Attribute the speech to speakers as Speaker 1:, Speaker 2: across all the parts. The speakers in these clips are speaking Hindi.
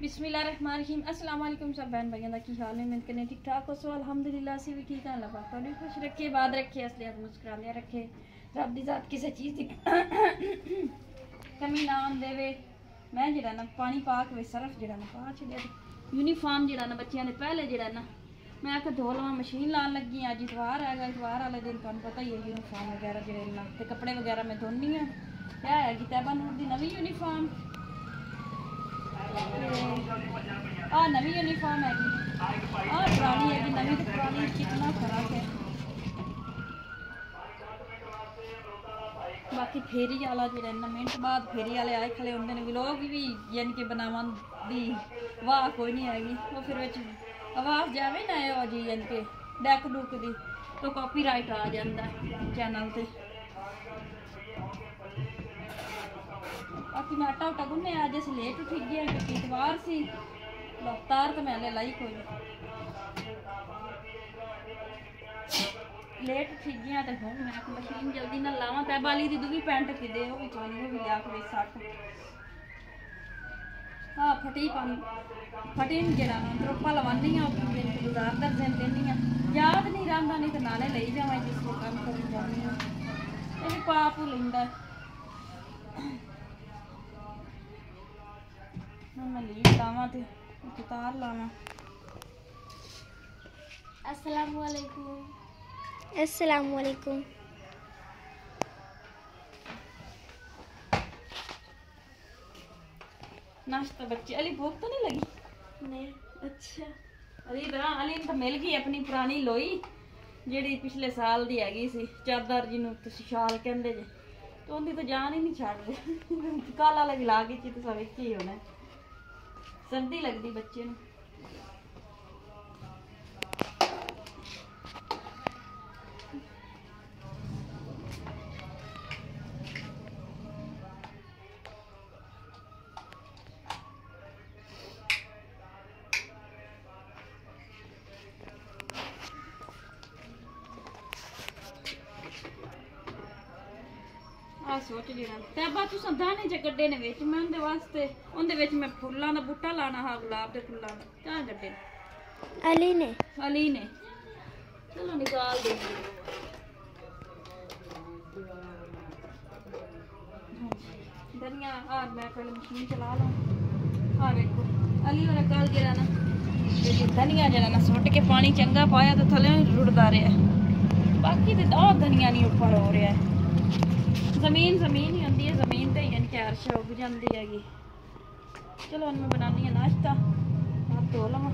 Speaker 1: बिस्मिल्लाहिर्रहमानिर्रहीम। अस्सलाम वालेकुम सब बहन भाइयों का की हाल है। मैं कहने ठीक ठाक हो सो अल्हम्दुलिल्लाह से भी ठीक है। अल्लाह पाक तो खुश रखे, बाद रखे, असलियत मुस्कुराने रखे, रब दी जात किसी चीज़ की कमी ना आन देवे। मैं जरा ना पानी पा के सरफ जरा ना पा छड़िया यूनीफॉर्म जरा ना बच्चों ने पहले जरा ना मैं आख धो लवा मशीन लान लगी। अज इतवार है, इतवार वाले दिन तुहानू पता ही है यूनीफॉर्म वगैरह जो ना तो कपड़े वगैरह मैं धोनी हाँ। क्या है कि तैबा नूर की नवी यूनीफॉर्म नवी यूनीफॉर्म हैगी पुरानी हैगी नवी तो पुरानी कितना फर्क है। बाकी फेरी वाला जो मिनट बाद फेरी वाले आए खड़े होंगे ने व्लॉग भी यानी कि बनावन दी वाह कोई नहीं हैगी। वो फिर आवाज़ जावे ना जी यानी कि डैक डुक दी तो कॉपीराइट आ जाता है चैनल से। बाकी मैं आटा उटा गुन्ने अज अस लेट उठी गए क्योंकि इतवार से रफ्तार तो मैं हले लाई कोई लेट उठी गया तो हूँ मैं मशीन जल्दी ना लावा। तैबाली की दूसरी पैंट कि दे वो भी कोई नहीं, वो भी लिया के सट हाँ फटी फटी जरा द्रोपा लवानी गुजार दर्जन देनी याद नहीं रहा नहीं तो नाले ले जावा जिस काम कर जानी ये पाप लेंदा मैं लीड लावा तो उतार लावा।
Speaker 2: अस्सलाम वालेकुम। अस्सलाम वालेकुम।
Speaker 1: नाश्ता बच्चे अली भूख तो नहीं लगी?
Speaker 2: नहीं।
Speaker 1: अच्छा अली तो मिल गई अपनी पुरानी लोई जी पिछले साल की हैगी सी चादर जिन्हों शाल कहते जे तो उनकी तो जान ही नहीं छड़ रही काला लगी ला गई तो सब एक ही होना सर्दी लगती बच्चे नूं। सोच लेना तैबा तू दाने च कड्डे ने विच मैं उनदे वास्ते उनदे मैं फुल्लां दा बूटा लाना हा गुलाब दे फुल्लां दा क्या कड्डे अली ने चलो निकाल दे। धनिया और मैं पहले मशीन चला लूं। हाँ देखो अली और कल जरा ना धनिया जरा ना सुट के पानी चंगा पाया तो थले रुड़दा रहा बाकी तो धनिया नहीं ऊपर हो रहा है। जमीन ही होंगी है जमीन तो यानी कि अर्श उग जाती हैगी। चलो हम मैं बनानी है नाश्ता हाथ धो लवा।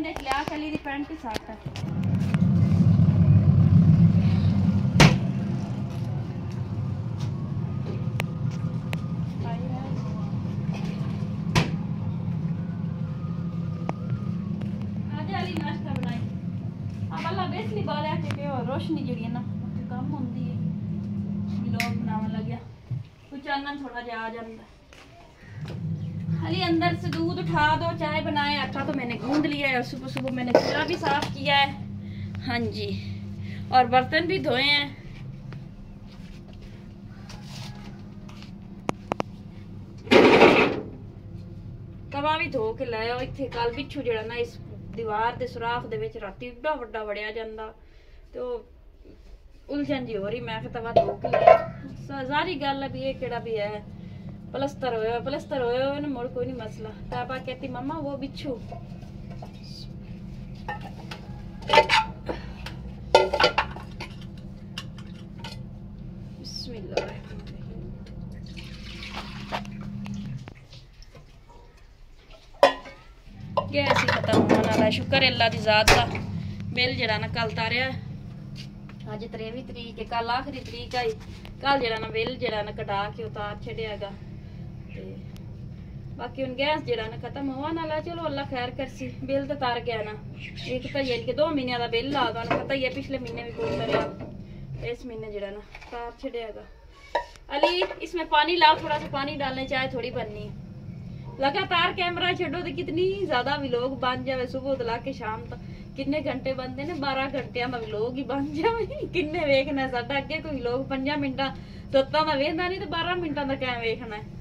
Speaker 1: लिया कली दी पैंट साथ रोशनी जी ना कम होंगी है लोग बनावन लग्या कुछ चानन थोड़ा जा आ जाता। अली अंदर से दूध उठा दो चाय बनाए आटा तो मैंने गूंद लिया है। सुबह सुबह मैंने चूल्हा भी साफ किया है हाँ जी और बर्तन भी धोए हैं। तवा भी धो के लाया इत्थे कल पिछू जड़ा ना इस दीवार दे सुराख दे विच राती एडा वड्डा वड़िया जांदा तो उलझन जी हो रही। मैं तवा धो के लाया सारी गल है भी ये केड़ा भी है प्लस्तर होया ना मुड़ कोई नहीं मसला। ताबा कहती मम्मा वो बिच्छू बिस्मिल्लाह गैस ही खत्म होने वाला शुक्र अल्लाह दी जात दा बिल जरा ना कल तारिया अज 23 तरीक है कल आखिरी तरीक आई कल जरा ना बिल जरा ना कटा के उतार छड़ियागा बाकी हूँ गैस जरा ना खत्म होने वाला। चलो अल्लाह खैर करसी बिल तो तार गया ना एक तो यानी कि 2 महीने का बिल आ गया पता ही है पिछले महीने भी कोई तरह इस महीने जरा ना तार छड़ियागा। अली अली इसमें पानी लाओ, थोड़ा सा पानी डालने, चाय थोड़ी बननी है। लगातार कैमरा छो तो कितनी ज्यादा व्लॉग बन जाए, सुबह तो ला के शाम तक किन्ने घंटे बनते ने, 12 घंटिया का व्लॉग ही बन जाए। किन्ने वेखना साडा अगे कोई व्लॉग 5 मिनटा 7 का वेखदा नहीं तो 12 मिनटा का क्या वेखना है।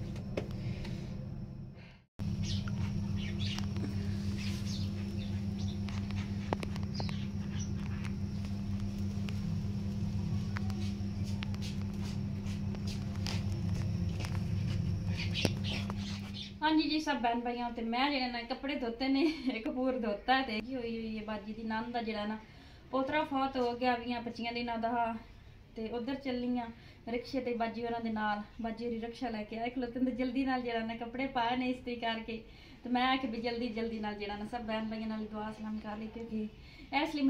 Speaker 1: हाँ जी जी सब बहन भाइयों ते मैं जेड़ा ना कपड़े धोते ने, कपूर धोता है ते होई हुई है बाजी दी नंद दा जेड़ा ना पोतरा फौत हो गया 20-25 दिनां दा ते उधर चलियां रिक्शे ते बाजी होरां दे नाल। बाजी होरी रिक्शा लेके आए खलोते ते जल्दी नाल जेड़ा ना कपड़े पाए ने इस्त्री करके, ते मैं आके भी जल्दी जल्दी नाल जेड़ा ना सब बहन भाइयों नाल दुआ सलाम कर ली, क्योंकि इसलिए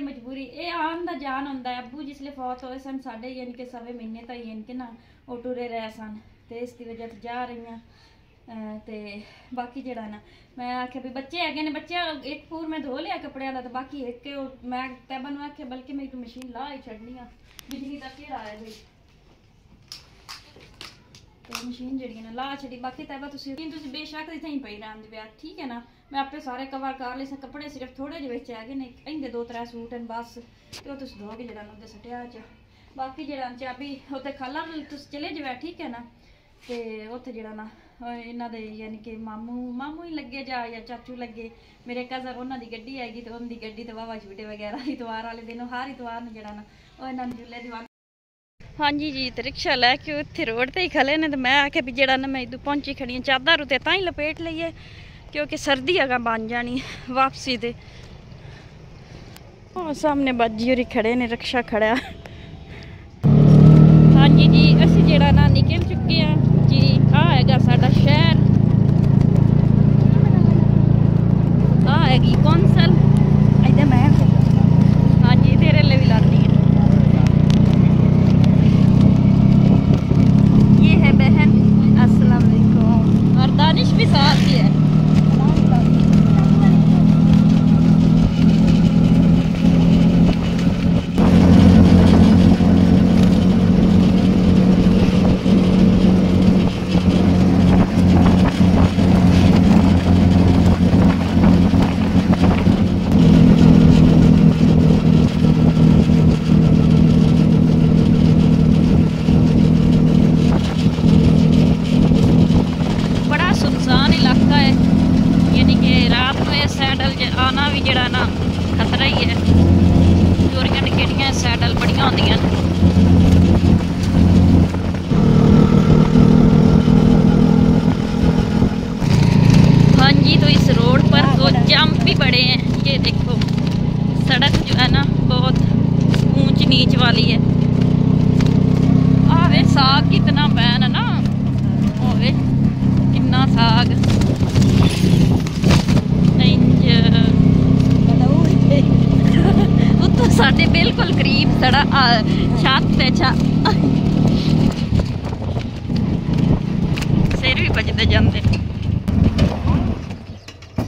Speaker 1: मजबूरी ए आन दा जान हुंदा है। अब्बू जिसले फौत होए सन साढ़े यानी कि 7 महीने ताईं यानी कि ना वो टुरे रहे सन, ते इसकी वजह से जा रही हैं। ते बाकी जेड़ा ना मैं आख्या भी बच्चे है ने, बच्चे एक पूर में धो लिया कपड़े वाला, तो बाकी एक मैं तैबा नूं आख्या बल्कि मैं एक मशीन ला ही छड्डनी आ, बिजली दा केड़ा है भाई, तो मशीन जेड़ी ना ला छड़ी। बाकी तैबा तुसीं बेशक इत्थें ही पई रैन दे, ठीक है ना। मैं आपे सारे कवर कर ले, कपड़े सिर्फ थोड़े जे विच है ने, इंदे 2-3 सूट हैं बस, ते ओह तुसीं धो के जेड़ा ना उधर सटिया च। बाकी जेड़ा चाबी उत्ते खाला तुसीं चले जाओ, ठीक है ना। ते उत्थे जेड़ा ना इन्हां दे यानी कि मामू ही लगे जा या चाचू लगे, मेरे कज़न उन्हां दी गड्डी आएगी, तो उनकी गड्डी ते वावा झूटे वगैरह इतवार वाले दिन हर इतवार नूं जेड़ा ना ओह इन्हां नूं झूले दीवान। हाँ जी जी ते रिक्शा लैके उत्थे रोड ते ही खले ने, ते मैं आख्या भी जेड़ा ना मैं इधर पहुंची खड़ी हूं, चादर उत्ते तां ही लपेट लईए क्योंकि सर्दी अगा बन जानी वापसी ते। ओह सामने बाजी होरी खड़े ने, रिक्शा खड़ा। हाँ जी जी असीं जेड़ा ना निकल चुके हैं जी, आ हैगा साडा शहर, आ हैगी कौंसल इधर मैं। हाँ जी तेरे लिए भी लानी है, ये है बहन, अस्सलाम वालेकुम, और दानिश भी साथ ही है। आना भी जड़ा ना खतरा ही है, चोरियां डकैतियां सैडल बड़ियां होंदियां। हाँ जी तो इस रोड पर तो जंप भी बड़े हैं, ये देखो सड़क जो है ना बहुत ऊंच नीच वाली है। आवे साग कितना बैन है ना, ओवे कितना साग उत्तों साढ़े बिल्कुल करीब सड़ा छत पे सिर भी बजते जाते।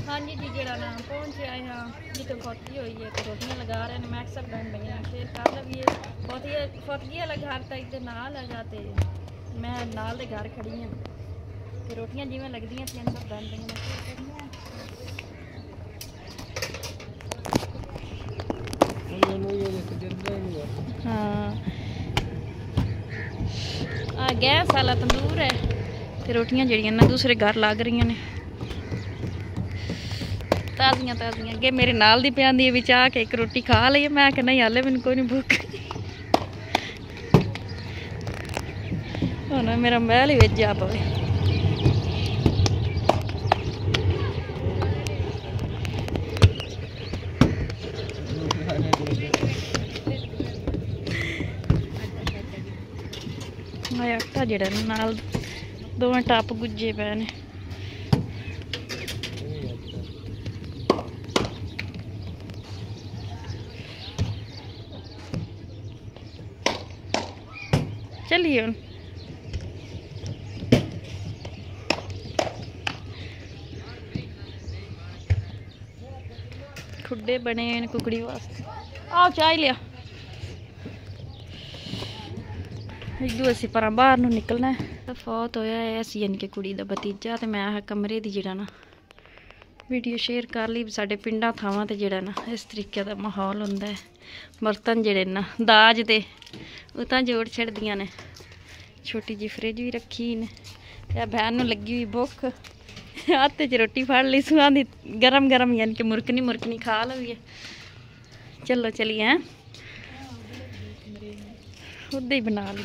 Speaker 1: हाँ जी जी जेड़ा ना पहुंचे आए हाँ जितने फौतगी हुई है, तो रोटियां लगा रहे हैं। मैं सब बहन भैया शेयर कर लगी है, फौतगी वाला घर तो इधर नाल है जाते, मैं नाल दे घर खड़ी हाँ, तो रोटियां जिवें लगदियां थी सब बहन भैया हाँ गैस वाला तंदूर है, तो रोटियां जड़ियां ना दूसरे घर लग रही ने ताज़ियां ताज़ियां। अगे मेरे नाल दी प्यांदी बिच आके एक रोटी खा ली, मैं कि नहीं हाले मैनूं कोई नहीं भुख, हुण मेरा महल ही बिच जा पवे। आटा जड़ा नाल दोवें टप गुज्जे पे ने। चलिए हुण खुडे बने कुकड़ी वास्ते, आओ चाय लिया। इदू असी पर बाहर नूं निकलना है। फौत होया है असी यानी कि कुड़ी दा भतीजा ते मैं कमरे दी जिहड़ा ना वीडियो शेयर कर ली। साडे पिंडां थावां ते जिहड़ा ना इस तरीके दा माहौल हुंदा है। बर्तन जिहड़े ना दाज दे ओह तां जोड़ छड़दियां ने। छोटी जी फ्रिज भी रखी ने। ते बहन नूं लगी हुई भुख, हाथ च रोटी फड़ ली सुआंदी गरम गरम यानी कि मुरकनी मुरकनी खा लवीए। चलो चलिए हैं उदे ही बना ली।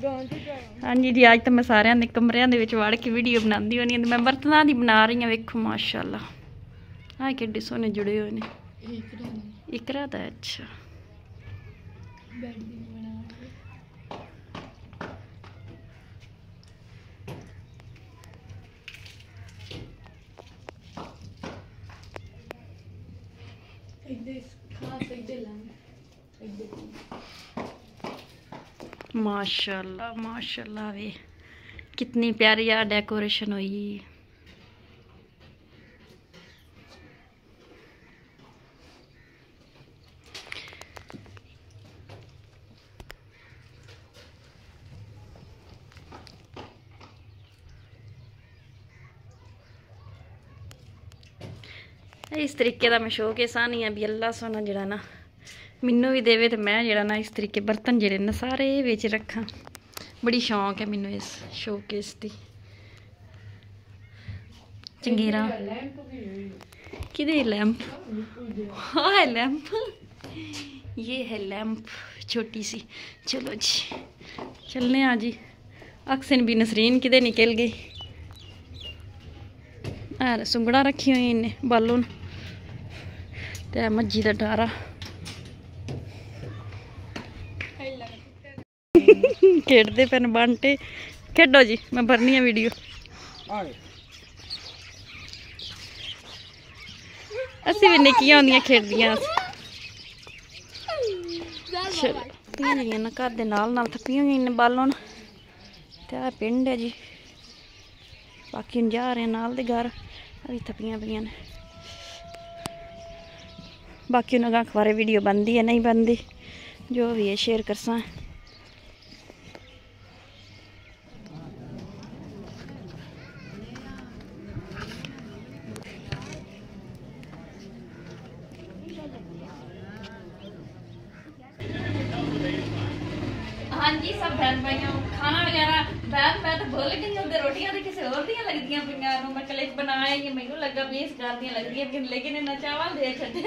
Speaker 1: हाँ जी जी, अज तो मैं सारिਆਂ ਦੇ कमरिਆਂ ਦੇ ਵਿੱਚ ਵੜ ਕੇ ਵੀਡੀਓ ਬਣਾਉਂਦੀ ਹੋਣੀ। मैं बर्तनां दी बना रही हूँ। वेखो माशाअल्लाह हाँ किड्डे सोहने जुड़े हुए ने। इकरा दा अच्छा माशाअल्लाह माशाअल्लाह वे कितनी प्यारी यार डेकोरेशन हुई। इस तरीके का मैं शौकेस आनी भी अल्लाह सोना जरा ना मैनू भी देवे तो मैं जरा ना इस तरीके बर्तन जड़े ना सारे बिच रखा। बड़ी शौक है मैनू इस शौकेस की। चंगेरा किधे लैंप? हाँ है लैंप, ये है लैंप छोटी सी। चलो जी चलने आ जी। अक्सन भी नसरीन किधे निकल गई। सुंगड़ा रखी हुई इन्हें बालून ते मज्जी दा डारा। खेडते पे बांटे। खेडो जी मैं भरनी है वीडियो। असी भी निक्कियां होंदियां खेडदियां ना घर दे नाल थप्पियां हुई ने बालून। ते पिंड है जी। बाकी जा रहे नाल दे घर अभी थप्पियां पियां ने। बाकी उन्हें अखबारे वीडियो बनती है नहीं बनती जो भी है शेयर कर सा। हाँ जी सब बहन भाइयों खाना वगैरह बहन मैं तो भूल गई हूँ। रोटियां तो किसी और दियां लगदियां पियां मैं कलेज बनाए ये मैनू लगा भी इस घर दियां लगदियां लेकिन इन्ना चावल दे छड्डे।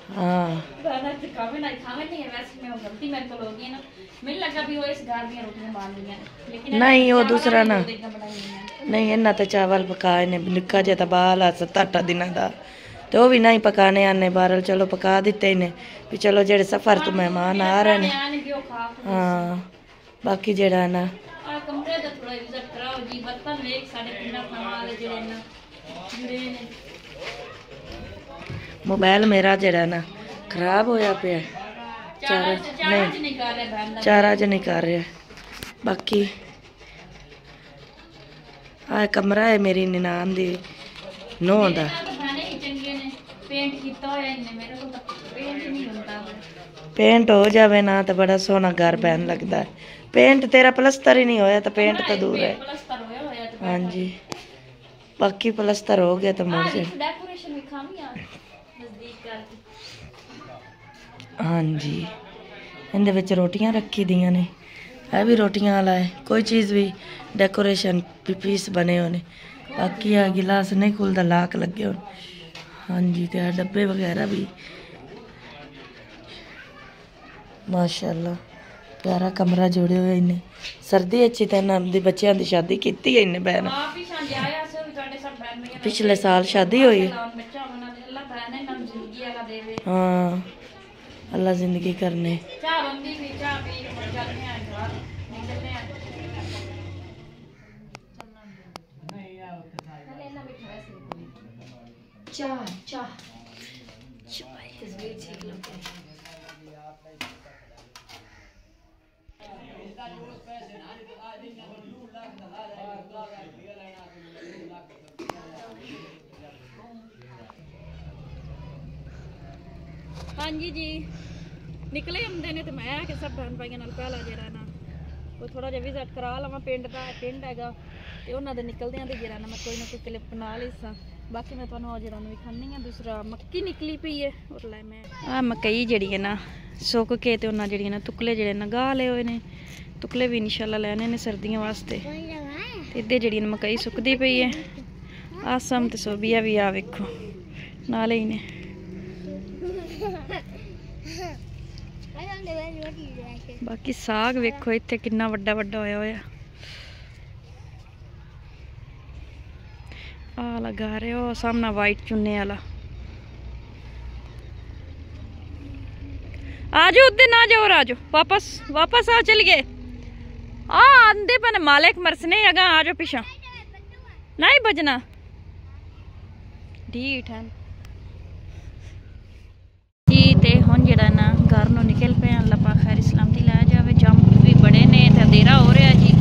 Speaker 1: हाँ बहन ते खावे नहीं है वैसे मैं गलती मेरे को हो गई ना। मैनू लगा भी वो इस घर दियां रोटियां बन रही लेकिन नहीं वो दूसरा ना नहीं इन्ना तो चावल पकाए ने निक्का जिहा तां बाल 7-8 दिनां दा ते वो भी नहीं पकाने आने बारल। चलो पका दिते इन्हें भी चलो जेड़े सफर तो मेहमान आ रहे ने। हाँ बाकी जेड़ा ना मोबाइल मेरा जेड़ा ना खराब होया पे चार्ज नहीं कर रहा। बाकी आ कमरा है मेरी निनान दी नूह दा। पेंट हो जावे ना तो बड़ा सोहना घर पैन लगता है। पेंट तेरा प्लस्तर ही नहीं होया तो पेंट तो दूर है। हाँ जी बाकी प्लस्तर हो गया तो मुड़ से। हाँ जी इहदे विच रोटियां रखी दियां ने। है भी रोटियां वाला है कोई चीज़ भी डेकोरेशन पीस बने होने। बाकी आ गिलास नहीं खुलता लाक लगे हो। हाँ जी तो डब्बे वगैरह भी माशाअल्लाह प्यारा कमरा जोड़े हुए इन्हें। सर्दी अच्छी तरह बच्चों की शादी की है इन्हें बहन। पिछले साल शादी हुई। हाँ अल्लाह जिंदगी करने। हाँ जी जी निकले आते ने तो मैं आके सब बहन भाइयों नाल पहला जेड़ा ना ਉਹ ਥੋੜਾ ਜਿਹਾ ਵਿਜ਼ਿਟ ਕਰਾ ਲਵਾਂ ਪਿੰਡ ਹੈਗਾ ਤੇ ਉਹਨਾਂ ਦੇ ਨਿਕਲਦਿਆਂ ਤੇ ਜਿਹੜਾ ਨਾ ਮੈਂ ਕੋਈ ਨਾ ਕੋਈ ਕਲਿੱਪ ਬਣਾ ਲਈਸਾਂ। ਬਾਕੀ ਮੈਂ ਤੁਹਾਨੂੰ ਜਿਹੜਾ ਨੂੰ ਵਿਖਾਣੀ ਆ। ਦੂਸਰਾ ਮੱਕੀ ਨਿਕਲੀ ਪਈ ਹੈ ਔਰ ਲੈ ਮੈਂ ਆ ਮਕਈ ਜਿਹੜੀ ਹੈ ਨਾ ਸੁੱਕ ਕੇ ਤੇ ਉਹਨਾਂ ਜਿਹੜੀਆਂ ਨਾ ਤੁਕਲੇ ਜਿਹੜੇ ਨਾ ਗਾ ਲਏ ਹੋਏ ਨੇ। ਤੁਕਲੇ ਵੀ ਇਨਸ਼ਾਅੱਲਾ ਲੈਣੇ ਨੇ ਸਰਦੀਆਂ ਵਾਸਤੇ। ਤੇ ਇੱਦੇ ਜਿਹੜੀ ਮਕਈ ਸੁੱਕਦੀ ਪਈ ਹੈ। ਆਸਮ ਤੇ ਸੋਬੀਆ ਵੀ ਆ ਵੇਖੋ ਨਾਲੇ ਹੀ ਨੇ। ਬਾਕੀ ਸਾਗ ਵੇਖੋ ਇੱਥੇ ਕਿੰਨਾ ਵੱਡਾ ਵੱਡਾ ਹੋਇਆ ਹੋਇਆ। ਆ ਲਗਾ ਰਹੇ ਹੋ ਸਾਹਮਣਾ ਵਾਈਟ ਚੁੰਨੇ वाला। आ जाओ उधर ना जाओ, आ जाओ वापस वापस आ चल गए। आंदे पन मालिक मरसने अगा आ जाओ पिछा नहीं बजना ढीठ है जी। ते हुण जेड़ा ना घर नूं निकल पे अल्लाह पाक खैर सलामती लै जावे। जम भी बड़े ने ते अंधेरा हो रहा जी।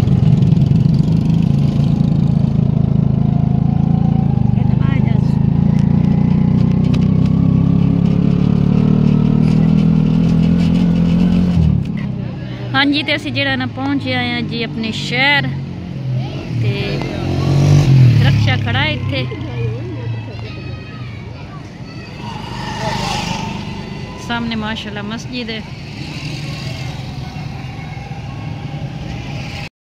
Speaker 1: हाँ जी तो असी जरा ना पहुँच आए हैं जी अपने शहर। ते रक्षा खड़ा है इत्थे सामने माशाल्लाह मस्जिद है।